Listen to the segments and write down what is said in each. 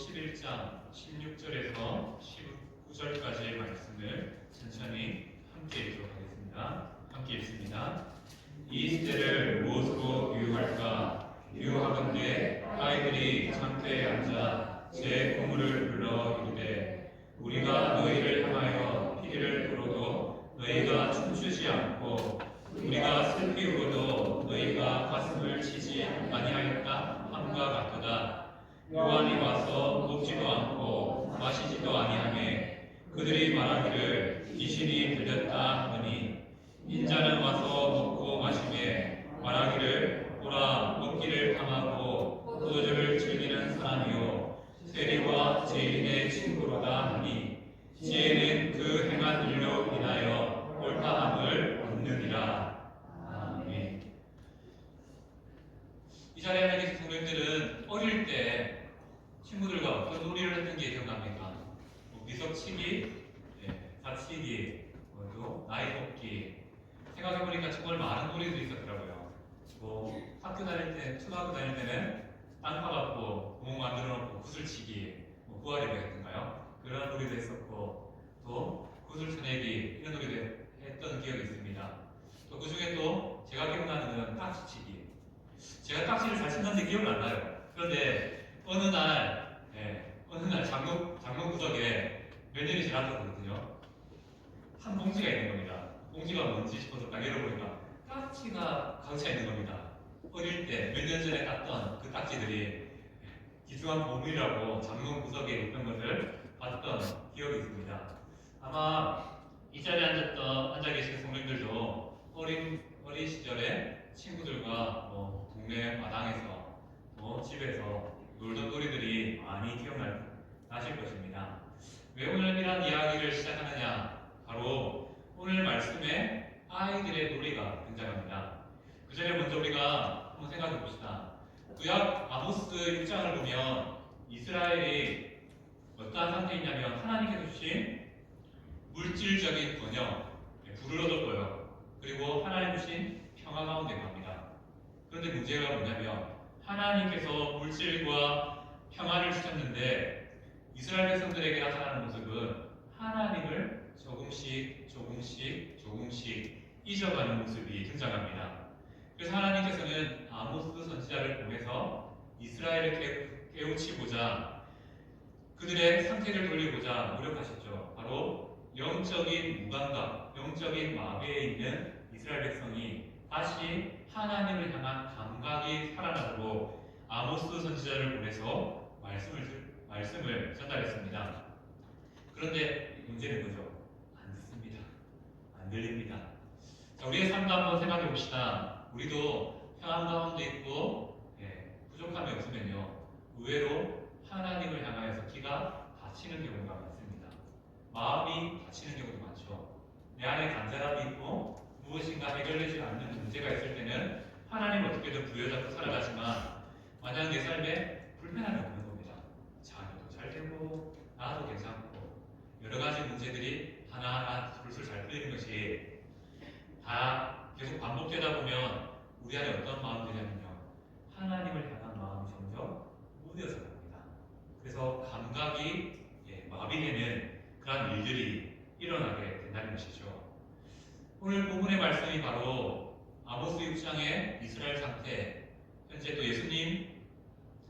11장 16절에서 19절까지의 말씀을 천천히 함께 읽도록 하겠습니다. 함께 읽습니다. 이 시대를 무엇으로 유혹할까? 유혹하건대 아이들이 창대에 앉아 제 고물을 불러 이르되 우리가 너희를 향하여 피리를 불어도 너희가 춤추지 않고 우리가 슬피 울어도 너희가 가슴을 치지 아니하였다 함과 같도다. 요한이 와서 먹지도 않고 마시지도 아니하며 그들이 말하기를 귀신이 들렸다 하더니 인자는 와서 먹고 마시며 말하기를 보라 먹기를 탐하고 포도주를 즐기는 사람이요 세리와 죄인의 친구로다 하니 지혜는 그 행한 일로 인하여 옳다함을 얻느니라. 아멘. 이 자리에 앉아 계신 성도님들은 어릴 때 친구들과 어떤 놀이를 했던 게 기억납니까? 미석치기, 다치기, 또 나이 뽑기. 생각해보니까 정말 많은 놀이들이 있었더라고요. 학교 다닐 때, 초등학교 다닐 때는 땅 파갖고 구멍 만들어 놓고 구슬치기, 구하리 배웠던가요? 그런 놀이도 했었고, 또 구슬 쳐내기 이런 놀이도 했던 기억이 있습니다. 또 그 중에 또 제가 기억나는 건 딱지치기. 제가 딱지를 잘 친다는데 기억은 안 나요. 그런데 어느 날 장롱 구석에 몇 년이 지났었거든요. 한 봉지가 있는 겁니다. 봉지가 뭔지 싶어서 딱 열어보니까 딱지가 가득 있는 겁니다. 어릴 때 몇 년 전에 땄던 그 딱지들이 귀중한 보물이라고 장롱 구석에 있던 것을 봤던 기억이 있습니다. 아마 이 자리에 앉아 계신 성도님들도 어린 시절에 친구들과 동네 마당에서 집에서 놀던 놀이들이 많이 기억나실 것입니다. 왜 오늘 이런 이야기를 시작하느냐? 바로 오늘 말씀에 아이들의 놀이가 등장합니다. 그 전에 먼저 우리가 한번 생각해 봅시다. 구약 아모스 6장을 보면 이스라엘이 어떠한 상태이냐면 하나님께서 주신 물질적인 번영, 불을 얻었고요. 그리고 하나님 주신 평화 가운데 갑니다. 그런데 문제가 뭐냐면 하나님께서 물질과 평화를 주셨는데 이스라엘 백성들에게 나타나는 모습은 하나님을 조금씩 잊어가는 모습이 등장합니다. 그래서 하나님께서는 아모스 선지자를 통해서 이스라엘을 깨우치고자 그들의 상태를 돌리고자 노력하셨죠. 바로 영적인 무감각, 영적인 마비에 있는 이스라엘 백성이 다시 하나님을 향한 감각이 살아나도록 아모스 선지자를 보내서 말씀을 전달했습니다. 그런데 문제는 뭐죠? 안 듣습니다. 안 들립니다. 자, 우리의 삶도 한번 생각해 봅시다. 우리도 평안 가운데 있고 부족함이 없으면요 의외로 하나님을 향하여서 귀가 닫히는 경우가 많습니다. 마음이 닫히는 경우도 많죠. 내 안에 간절함이 있고 무엇인가 해결되지 않는 문제가 있을 때는 하나님을 어떻게든 부여잡고 살아가지만 만약 내 삶에 불편함이 없는 겁니다. 자녀도 잘 되고 나도 괜찮고 여러 가지 문제들이 하나하나 술술 잘 풀리는 것이 다 계속 반복되다 보면 우리 안에 어떤 마음이 되냐면요 하나님을 향한 마음이 점점 무뎌져 갑니다. 그래서 감각이 마비되는 그런 일들이 일어나게 된다는 것이죠. 오늘 본문의 말씀이 바로 아모스 6장의 이스라엘 상태, 현재 또 예수님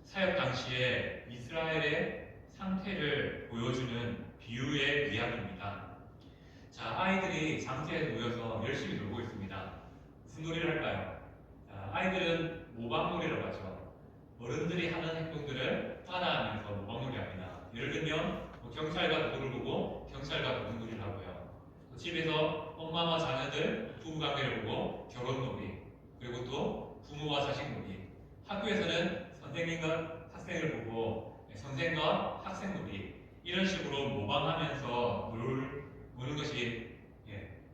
사역 당시에 이스라엘의 상태를 보여주는 비유의 이야기입니다. 자, 아이들이 장터에 모여서 열심히 놀고 있습니다. 무슨 놀이를 할까요? 자, 아이들은 모방놀이라고 하죠. 어른들이 하는 행동들을 따라하면서 모방놀이 합니다. 예를 들면 경찰과 도둑을 보고 경찰과 도둑놀이를 하고요. 집에서 엄마와 자녀들 부부관계를 보고 결혼놀이, 그리고 또 부모와 자식놀이. 학교에서는 선생님과 학생을 보고 선생과 학생놀이. 이런 식으로 모방하면서 노는 것이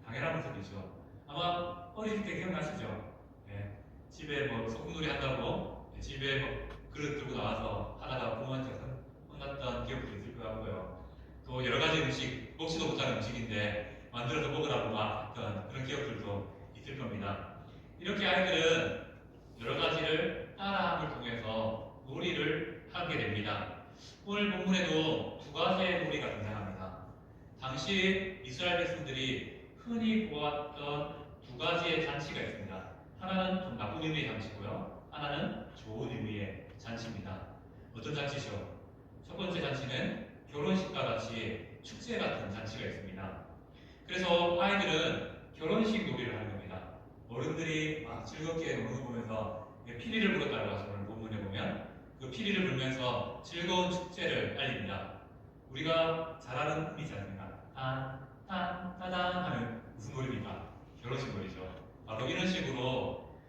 당연한 모습이죠. 아마 어릴 때 기억나시죠? 집에 소꿉놀이 한다고 집에 그릇 들고 나와서 하다가 부모한테 혼났던 기억도 있을 것 같고요. 또 여러 가지 음식, 먹지도 못하는 음식인데 만들어서 먹으라고 막 했던 그런 기억들도 있을 겁니다. 이렇게 아이들은 여러 가지를 따라함을 통해서 놀이를 하게 됩니다. 오늘 본문에도 두 가지의 놀이가 등장합니다. 당시 이스라엘 백성들이 흔히 보았던 두 가지의 잔치가 있습니다. 하나는 좀 나쁜 의미의 잔치고요. 하나는 좋은 의미의 잔치입니다. 어떤 잔치죠? 첫 번째 잔치는 결혼식과 같이 축제 같은 잔치가 있습니다. 그래서 아이들은 결혼식 놀이를 하는 겁니다. 어른들이 막 즐겁게 노는 거 보면서 피리를 불었다고 하죠. 오늘 본문에 보면 그 피리를 불면서 즐거운 축제를 알립니다. 우리가 잘 아는 음이지 않습니까? 딴, 딴, 따단 하면 무슨 노래입니까? 결혼식 놀이죠. 바로 이런 식으로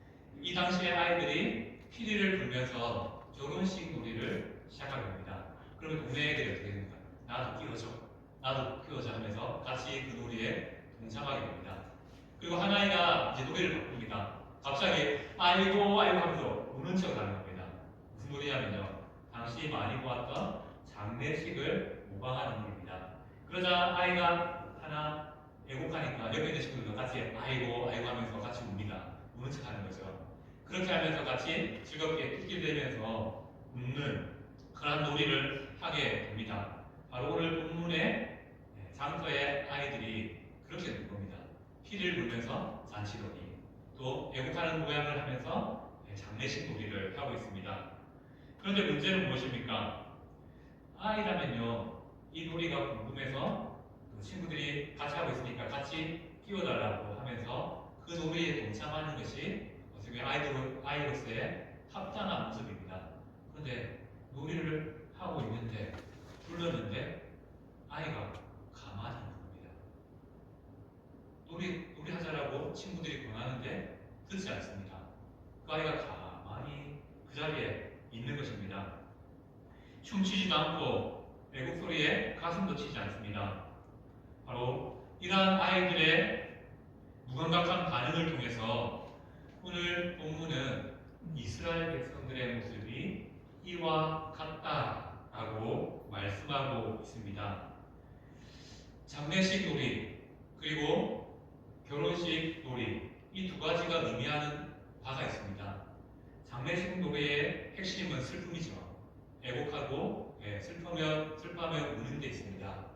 이 당시의 아이들이 피리를 불면서 결혼식 놀이를 시작하게 됩니다. 그러면 동네 애들이 어떻게 됩니까? 나도 끼워줘, 나도 끼워줘 하면서 같이 그 놀이에 동참하게 됩니다. 그리고 하나이가 이제 노래를 바꿉니다. 갑자기 아이고 아이고 하면서 우는 척을 하는 겁니다. 무슨 놀이냐면요. 당시 많이 보았던 장례식을 모방하는 놀이입니다. 그러자 아이가 하나 애곡하니까 옆에 있는 친구들도 같이 아이고 아이고 하면서 같이 웁니다. 우는 척 하는 거죠. 그렇게 하면서 같이 즐겁게 낄낄대면서 웃는 그런 놀이를 하게 됩니다. 바로 오늘 본문의 장터의 아이들이 그렇게 될 겁니다. 피를 불면서 잔치놀이, 또 애국하는 모양을 하면서 장례식 놀이를 하고 있습니다. 그런데 문제는 무엇입니까? 아이라면요, 이 놀이가 궁금해서 친구들이 같이 하고 있으니까 같이 끼워달라고 하면서 그 놀이에 동참하는 것이 어떻게 아이로서의 합당한 모습입니다. 그런데 놀이를 하고 있는데 불렀는데 아이가 가만히 있는 겁니다. 놀이 하자라고 친구들이 권하는데 듣지 않습니다. 그 아이가 가만히 그 자리에 있는 것입니다. 춤추지도 않고 애국 소리에 가슴도 치지 않습니다. 바로 이러한 아이들의 무감각한 반응을 통해서 오늘 본문은 이스라엘 백성들의 모습이 이와 같다라고 말씀하고 있습니다. 장례식 놀이 그리고 결혼식 놀이 이 두 가지가 의미하는 바가 있습니다. 장례식 놀이의 핵심은 슬픔이죠. 애곡하고 슬퍼하며 우는 데 있습니다.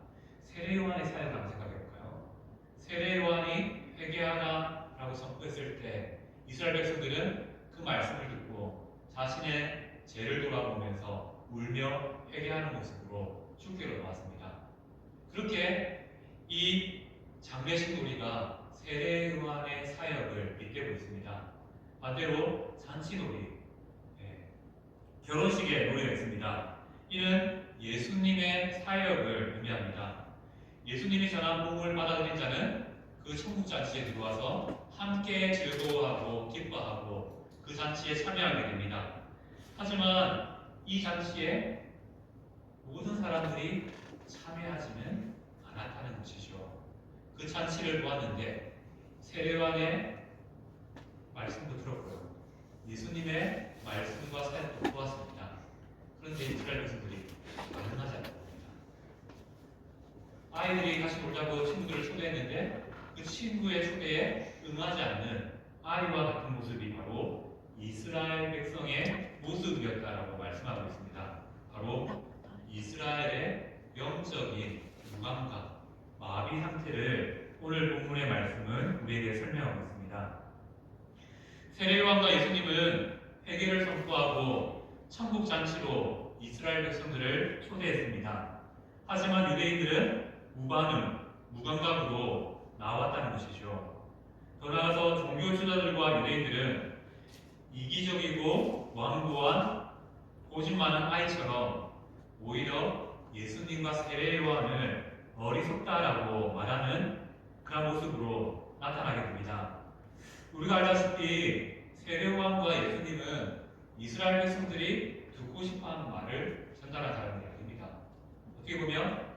세례 요한의 사연을 한번 생각해 볼까요? 세례 요한이 회개하라라고 선포했을 때 이스라엘 백성들은 그 말씀을 듣고 자신의 죄를 돌아보면서 울며 회개하는 모습으로 축제로 나왔습니다. 그렇게 이 장례식 놀이가 세례 요한의 사역을 빗대고 있습니다. 반대로 잔치놀이, 결혼식의 놀이가 있습니다. 이는 예수님의 사역을 의미합니다. 예수님이 전한 복음을 받아들인 자는 그 천국 잔치에 들어와서 함께 즐거워하고 기뻐하고 그 잔치에 참여하게 됩니다. 하지만 이 잔치에 모든 사람들이 참여하지는 않았다는 것이죠. 그 잔치를 보았는데 세례요한의 말씀도 들었고요. 예수님의 말씀과 사역도 보았습니다. 그런데 이스라엘 백성들이 반응하지 않았습니다. 아이들이 같이 놀자고 친구들을 초대했는데 그 친구의 초대에 응하지 않는 아이와 같은 모습이 바로 이스라엘 백성의 모습이었다라고 말씀하고 있습니다. 바로 이스라엘의 영적인 무감각, 마비 상태를 오늘 본문의 말씀은 우리에게 설명하고 있습니다. 세례요한과 예수님은 회개를 선포하고 천국 잔치로 이스라엘 백성들을 초대했습니다. 하지만 유대인들은 무반응, 무감각으로 나왔다는 것이죠. 더 나아가서 종교 지도자들과 유대인들은 이기적이고 완고한 고집 많은 아이처럼 오히려 예수님과 세례요한을 어리석다라고 말하는 그런 모습으로 나타나게 됩니다. 우리가 알다시피 세례요한과 예수님은 이스라엘 백성들이 듣고 싶어하는 말을 전달한 사람들이 아닙니다. 어떻게 보면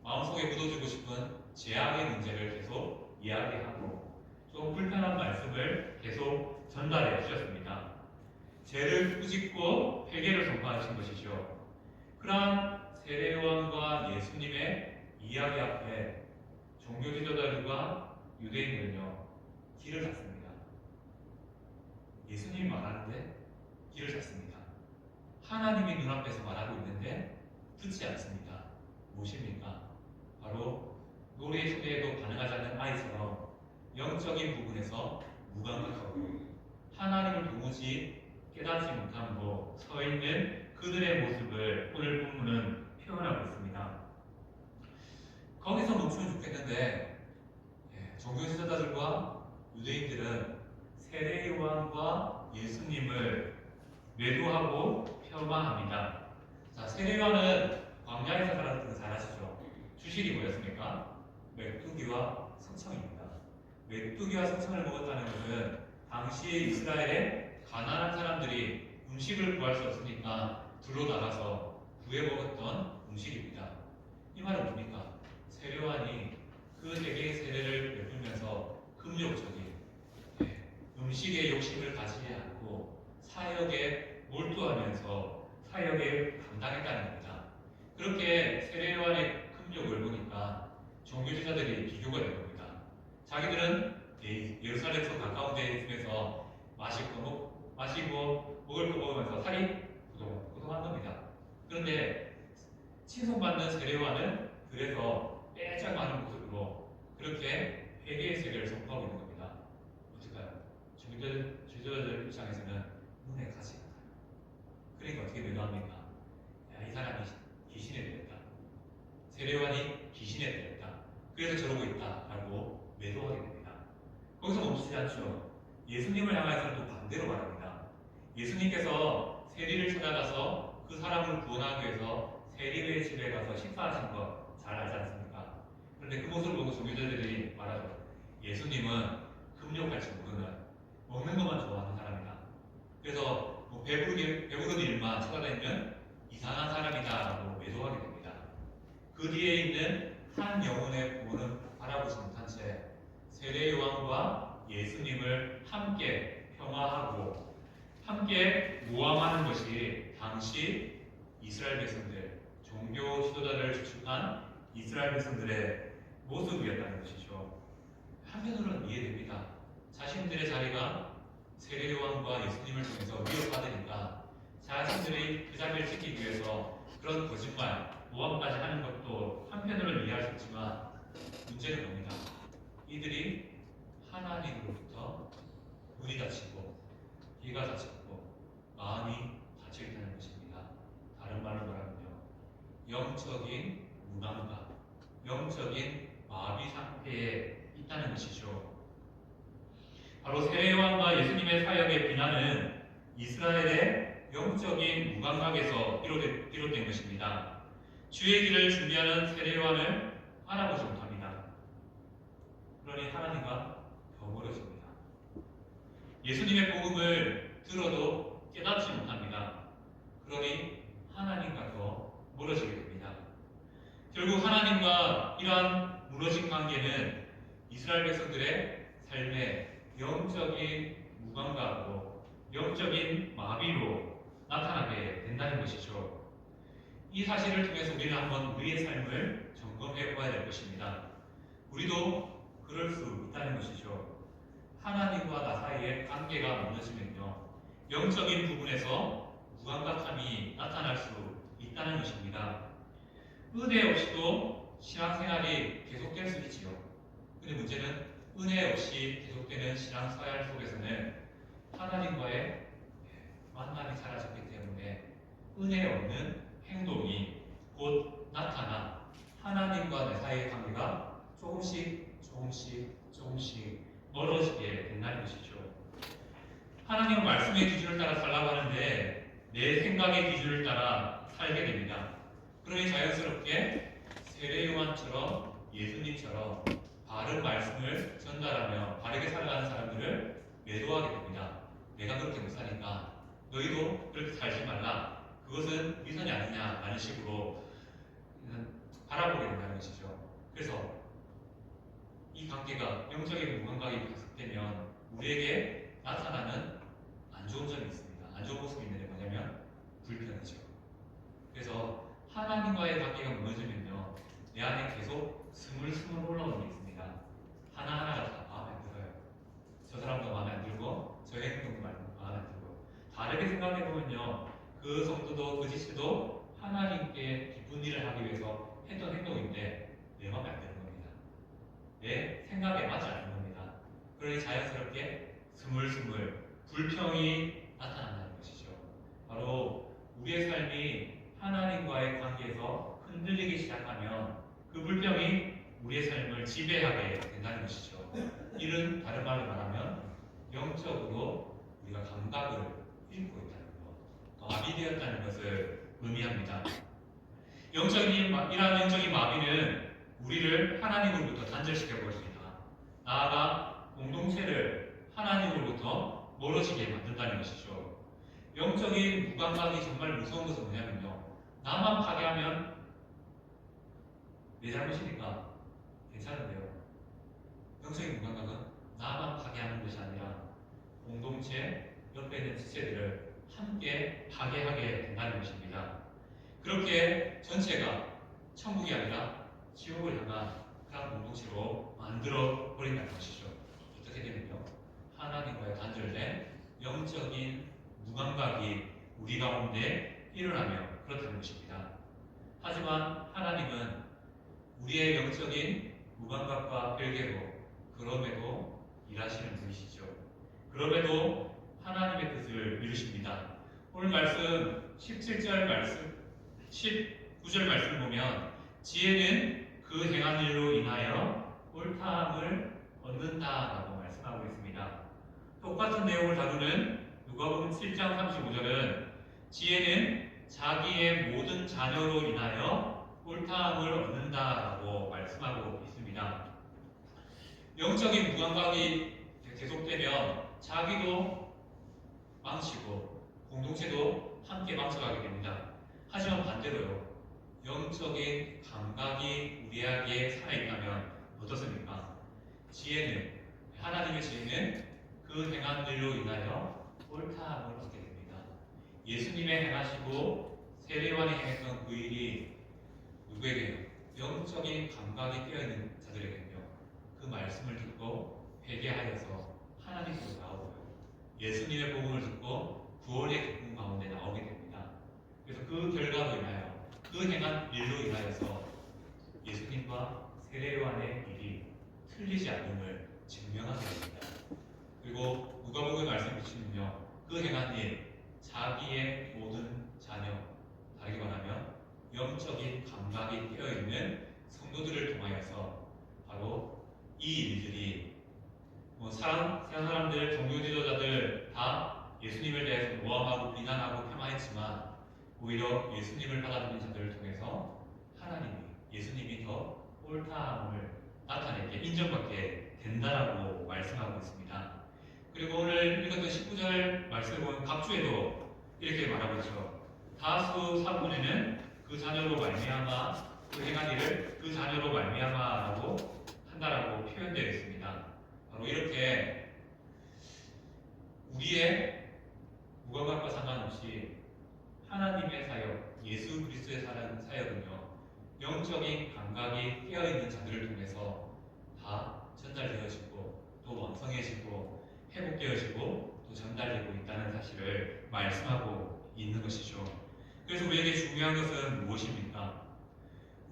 마음속에 묻어주고 싶은 죄악의 문제를 계속 이야기하고 좀 불편한 말씀을 계속 전달해 주셨습니다. 죄를 꾸짖고 회개를 선포하신 것이죠. 그러한 세례요한과 예수님의 이야기 앞에 종교 지도자들과 유대인들은요 길을 닫습니다. 예수님이 말하는데 길을 닫습니다. 하나님이 눈앞에서 말하고 있는데 듣지 않습니다. 무엇입니까? 바로 노래 소리에도 반응하지 않는 아이처럼 영적인 부분에서 무감각하고 하나님을 도무지 깨닫지 못함으로 서 있는 그들의 모습을 오늘 본문은 표현하고 있습니다. 거기서 멈추면 좋겠는데 종교 지도자들과 유대인들은 세례 요한과 예수님을 매도하고 폄하합니다. 자, 세례 요한은 광야에서 살았던 거 잘 아시죠? 주식이 뭐였습니까? 메뚜기와 석청입니다. 메뚜기와 석청을 먹었다는 것은 당시에 이스라엘의 가난한 사람들이 음식을 구할 수 없으니까 들로 나가서 구해 먹었던 음식입니다. 이 말은 뭡니까? 세례 요한이 그 세계의 세례를 베풀면서 금욕적인 음식의 욕심을 가지지 않고 사역에 몰두하면서 사역에 감당했다는 겁니다. 그렇게 세례 요한의 금욕을 보니까 종교지자들이 비교가 된 겁니다. 자기들은 예루살렘에서 가까운 데 있으면서 마시고 먹을 거 먹으면서 살이 고동한 겁니다. 그런데 칭송받는 세례 요한은 그래서 빼짝 많은 모습으로 그렇게 회개의 세계를 선포하고 있는 겁니다. 어떨까요? 종교지자들 입장에서는 눈에 가시 같아요. 그러니까 어떻게 매도합니까? 야, 이 사람이 귀신에 들렸다. 세례 요한이 귀신에 들렸다. 그래서 저러고 있다라고 매도하게 됩니다. 거기서 멈추지 않죠. 예수님을 향해서는 또 반대로 말합니다. 예수님께서 세리를 찾아가서 그 사람을 구원하기 위해서 세리의 집에 가서 식사하신 것 잘 알지 않습니까? 그런데 그 모습을 보고 종교자들이 말하죠. 예수님은 금욕할지 모르는 먹는 것만 좋아하는 사람이다. 그래서 배부른 일만 찾아다니면 이상한 사람이다라고 매도하게 됩니다. 그 뒤에 있는 한 영혼의 구원은 바라보지 못한 채 세례 요한과 예수님을 함께 평화하고 함께 모함하는 것이 당시 이스라엘 백성들, 종교 지도자를 주축한 이스라엘 백성들의 모습이었다는 것이죠. 한편으로는 이해됩니다. 자신들의 자리가 세례 요한과 예수님을 통해서 위협받으니까 자신들이 그 자리를 지키기 위해서 그런 거짓말, 모함까지 하는 것도 한편으로는 이해할 수 있지만 문제는 뭡니다. 이들이 하나님으로부터 문이 닫히고 귀가 닫히고 마음이 닫혀 있다는 것입니다. 다른 말로 말하면요, 영적인 무감각, 영적인 마비 상태에 있다는 것이죠. 바로 세례 요한과 예수님의 사역의 비난은 이스라엘의 영적인 무감각에서 비롯된 것입니다. 주의 길을 준비하는 세례 요한을 알아보지 못합니다. 그러니 하나님과 더 멀어집니다. 예수님의 복음을 들어도 깨닫지 못합니다. 그러니 하나님과 더 멀어지게 됩니다. 결국 하나님과 이러한 무너진 관계는 이스라엘 백성들의 삶에 영적인 무감각으로 영적인 마비로 나타나게 된다는 것이죠. 이 사실을 통해서 우리는 한번 우리의 삶을 점검해 보아야 될 것입니다. 우리도 그럴 수 있다는 것이죠. 하나님과 나 사이의 관계가 무너지면요, 영적인 부분에서 무감각함이 나타날 수 있다는 것입니다. 은혜 없이도 신앙생활이 계속될 수 있지요. 근데 문제는 은혜 없이 계속되는 신앙생활 속에서는 하나님과의 만남이 사라졌기 때문에 은혜 없는 행동이 곧 나타나 하나님과 내 사이의 관계가 조금씩 멀어지게 된다는 것이죠. 하나님은 말씀의 기준을 따라 살라고 하는데 내 생각의 기준을 따라 살게 됩니다. 그러니 자연스럽게 세례 요한처럼 예수님처럼 바른 말씀을 전달하며 바르게 살아가는 사람들을 매도하게 됩니다. 내가 그렇게 못 사니까 너희도 그렇게 살지 말라. 그것은 위선이 아니냐 라는 식으로 바라보게 된다는 것이죠. 그래서 이 관계가 영적인 무감각이 계속되면 우리에게 나타나는 안 좋은 점이 있습니다. 안 좋은 모습이 있는데 뭐냐면 불편이죠. 그래서 하나님과의 관계가 무너지면요, 내 안에 계속 스물스물 올라오는 게 있습니다. 하나하나가 다 마음에 안 들어요. 저 사람도 마음에 안 들고 저 행동도 마음에 안 들고 다르게 생각해 보면요, 그 성도도 자체도 하나님께 기쁜 일을 하기 위해서 했던 행동인데 내 마음에 안 드는 겁니다. 내 생각에 맞지 않는 겁니다. 그러니 자연스럽게 스물스물 불평이 나타난다는 것이죠. 바로 우리의 삶이 하나님과의 관계에서 흔들리기 시작하면 그 불평이 우리의 삶을 지배하게 된다는 것이죠. 이는 다른 말로 말하면 영적으로 우리가 감각을 잃고 있다는 것, 마비되었다는 것을 의미합니다. 이러한 영적인 마비는 우리를 하나님으로부터 단절시켜 버립니다. 나아가 공동체를 하나님으로부터 멀어지게 만든다는 것이죠. 영적인 무감각이 정말 무서운 것은 뭐냐면요, 나만 파괴하면 내 잘못이니까 괜찮은데요, 영적인 무감각은 나만 파괴하는 것이 아니라 공동체 옆에 있는 지체들을 함께 파괴하게 된다는 것입니다. 그렇게 전체가 천국이 아니라 지옥을 향한 그런 공동체로 만들어 버린다는 것이죠. 어떻게 되면요, 하나님과의 단절된 영적인 무감각이 우리 가운데 일어나며 그렇다는 것입니다. 하지만 하나님은 우리의 영적인 무감각과 별개로 그럼에도 일하시는 분이시죠. 그럼에도 하나님의 뜻을 이루십니다. 오늘 말씀 17절 말씀 19절 말씀 보면 지혜는 그 행한 일로 인하여 옳다함을 얻는다라고 말씀하고 있습니다. 똑같은 내용을 다루는 누가복음 7장 35절은 지혜는 자기의 모든 자녀로 인하여 옳다함을 얻는다라고 말씀하고 있습니다. 영적인 무감각이 계속되면 자기도 망치고 공동체도 함께 망쳐가게 됩니다. 하지만 반대로요, 영적인 감각이 우리에게 살아있다면 어떻습니까? 하나님의 지혜는 그 행한 일로 인하여 옳다함을 얻게 됩니다. 예수님의 행하시고 세례요한이 행했던 그 일이 누구에게요? 영적인 감각이 깨어있는 자들에게요. 그 말씀을 듣고 회개하여서 하나님께로 나오고요, 예수님의 복음을 듣고 구원의 기쁨 가운데 나오게 됩니다. 그래서 그 결과로 인하여 그 행한 일로 인하여서 예수님과 세례요한의 일이 틀리지 않음을 증명하게 됩니다. 그리고 누가복음의 말씀 보시면요, 그 행한 일, 자기의 모든 자녀, 다르게 말하면 영적인 감각이 깨어있는 성도들을 통하여서 바로 이 일들이 세상 사람들, 종교 지도자들 다 예수님을 대해서 모함하고 비난하고 폄하했지만 오히려 예수님을 받아들인 자들을 통해서 예수님이 더 옳다함을 나타내게 인정받게 된다라고 말씀하고 있습니다. 그리고 오늘 읽었던 19절 말씀을 보면 각주에도 이렇게 말하고 있죠. 다수 사본에는 그 자녀로 말미암아 그 행한 일을 그 자녀로 말미암아라고 한다라고 표현되어 있습니다. 바로 이렇게 우리의 무감각과 상관없이 하나님의 사역, 예수 그리스도의 사역은요, 영적인 감각이 깨어있는 자들을 통해서 다 전달되어지고 또 왕성해지고 회복되어지고 또 전달되고 있다는 사실을 말씀하고 있는 것이죠. 그래서 우리에게 중요한 것은 무엇입니까?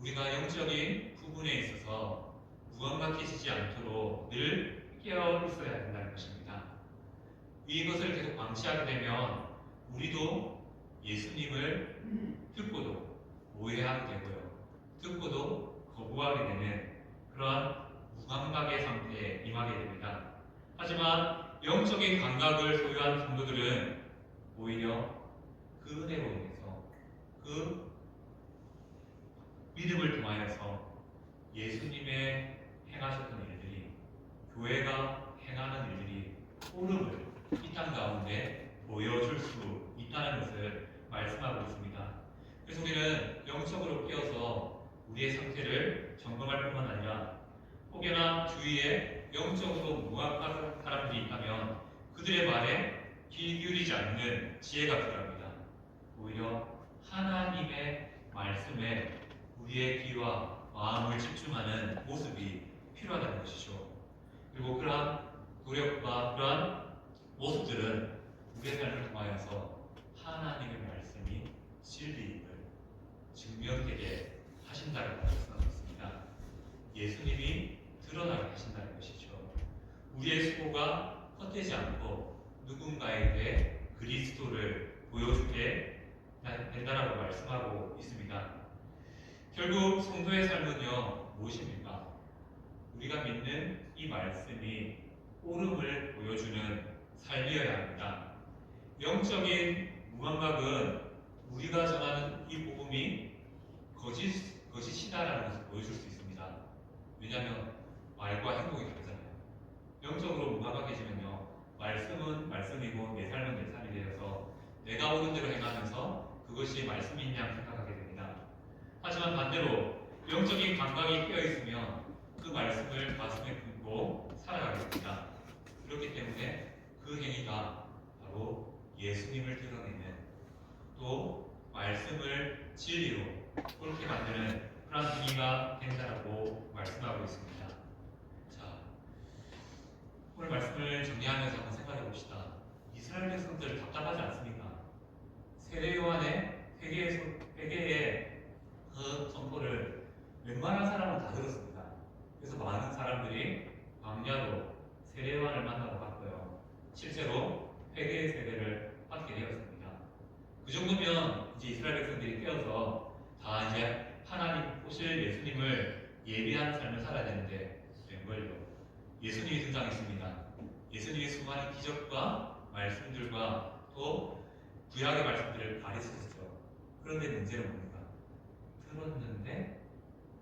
우리가 영적인 부분에 있어서 무감각해지지 않도록 늘 깨어 있어야 된다는 것입니다. 이것을 계속 방치하게 되면 우리도 예수님을 듣고도 오해하게 되고요, 듣고도 거부하게 되는 그러한 무감각의 상태에 임하게 됩니다. 하지만 영적인 감각을 소유한 성도들은 오히려 그 은혜로 인해서 그 믿음을 통하여서 예수님의 행하셨던 일들이, 교회가 행하는 일들이 옳음을 이 땅 가운데 보여줄 수 있다는 것을 말씀하고 있습니다. 그래서 우리는 영적으로 깨어서 우리의 상태를 점검할 뿐만 아니라 혹여나 주위에 영적으로 무감각한 사람들이 있다면 그들의 말에 귀 기울이지 않는 지혜가 필요합니다. 오히려 하나님의 말씀에 우리의 귀와 마음을 집중하는 모습이 필요하다는 것이죠. 그리고 그러한 노력과 그러한 모습들은 우리의 삶을 통하여서 하나님의 말씀이 진리임을 증명되게 하신다고 말씀하고 있습니다. 예수님이 드러나게 하신다는 것이죠. 우리의 수고가 헛되지 않고 누군가에게 그리스도를 보여주게 된다라고 말씀하고 있습니다. 결국 성도의 삶은요, 무엇입니까? 우리가 믿는 이 말씀이 옳음을 보여주는 삶이어야 합니다. 영적인 무감각은 우리가 전하는 이 복음이 거짓이다라는 것을 보여줄 수 있습니다. 왜냐하면 말과 행동이 다르잖아요. 영적으로 무감각해지면요, 말씀은 말씀이고 내 삶은 내 삶이 되어서 내가 옳은 대로 행하면서 그것이 말씀인 양 생각하게 됩니다. 하지만 반대로 영적인 감각이 깨어있으면 그 말씀을 가슴에 품고 살아가게 됩니다. 그렇기 때문에 그 행위가 바로 예수님을 드러내는, 또 말씀을 진리로 옳게 만드는 그런 행위가 된다라고 말씀하고 있습니다. 자, 오늘 말씀을 정리하면서 한번 생각해 봅시다. 이스라엘 백성들 답답하지 않습니까? 세례 요한의 회개의 그 선포를 웬만한 사람은 다 들었습니다. 그래서 많은 사람들이 광야로 세례 요한을 만나러 갔고요. 실제로 회개의 세례를 받게 되었습니다. 그 정도면 이제 이스라엘 백성들이 깨어서 다 이제 하나님 오실 예수님을 예비한 삶을 살아야 되는데 웬걸요? 예수님이 등장했습니다. 예수님의 수많은 기적과 말씀들과 또 구약의 말씀들을 가르치셨죠. 그런데 문제는 뭡니까? 들었는데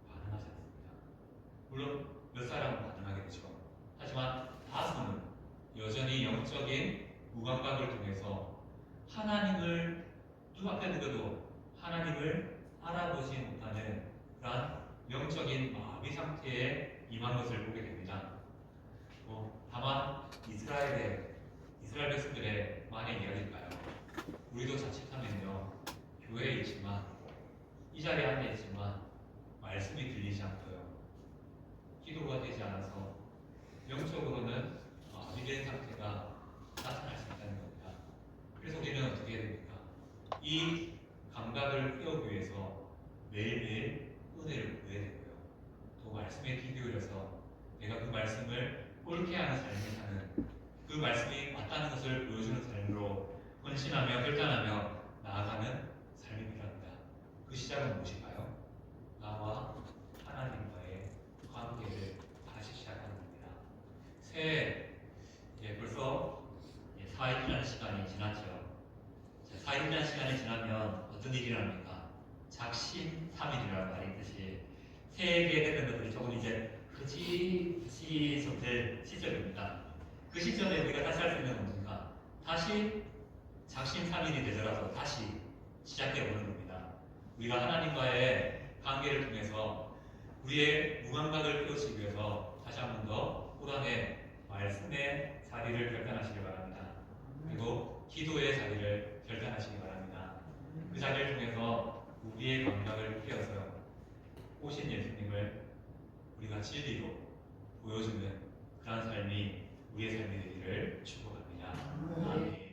반응하지 않습니다. 물론 몇 사람은 반응하겠죠. 하지만 다수는 여전히 영적인 무감각을 통해서 하나님을 눈앞에 두고도 하나님을 알아보지 못하는 그러한 영적인 마비 상태에 임한 것을 보게 됩니다. 다만 이스라엘 백성들의 만의 이야기일까요? 우리도 자칫하면요, 교회에 있지만 이 자리에 앉아 있지만 말씀이 들리지 않고요, 기도가 되지 않아서 영적으로는 마비된 상태가 나타날 수 있다는 겁니다. 그래서 우리는 어떻게 해야 됩니까? 이 감각을 깨우기 위해서 매일매일 은혜를 구해야 되고요, 또 말씀에 귀 기울여서 내가 그 말씀을 옳게 하는 삶을 사는, 그 말씀이 맞다는 것을 보여주는 삶으로 헌신하며 결단하며 나아가는 삶이 필요합니다. 그 시작은 무엇일까요? 나와 하나님과의 관계를 다시 시작하는 겁니다. 벌써 4일이라는 시간이 지났죠. 4일이라는 시간이 지나면 어떤 일이 일어납니까? 작심삼일이라는 말이 있듯이 새해에 되는 것들이 조금 이제 흐지부지 좀 될 시점입니다. 그 시점에 우리가 다시 할 수 있는 건 뭡니까? 다시 작심삼일이 되더라도 다시 시작해보는 겁니다. 우리가 하나님과의 관계를 통해서 우리의 무감각을 깨우치기 위해서 다시 한 번 더 꾸란의 말씀의 자리를 결단하시기 바랍니다. 그리고 기도의 자리를 결단하시기 바랍니다. 그 자리를 통해서 우리의 감각을 깨어서 오신 예수님을 우리가 진리로 보여주는 그런 삶이 우리의 삶이 되기를 축복합니다. 아멘.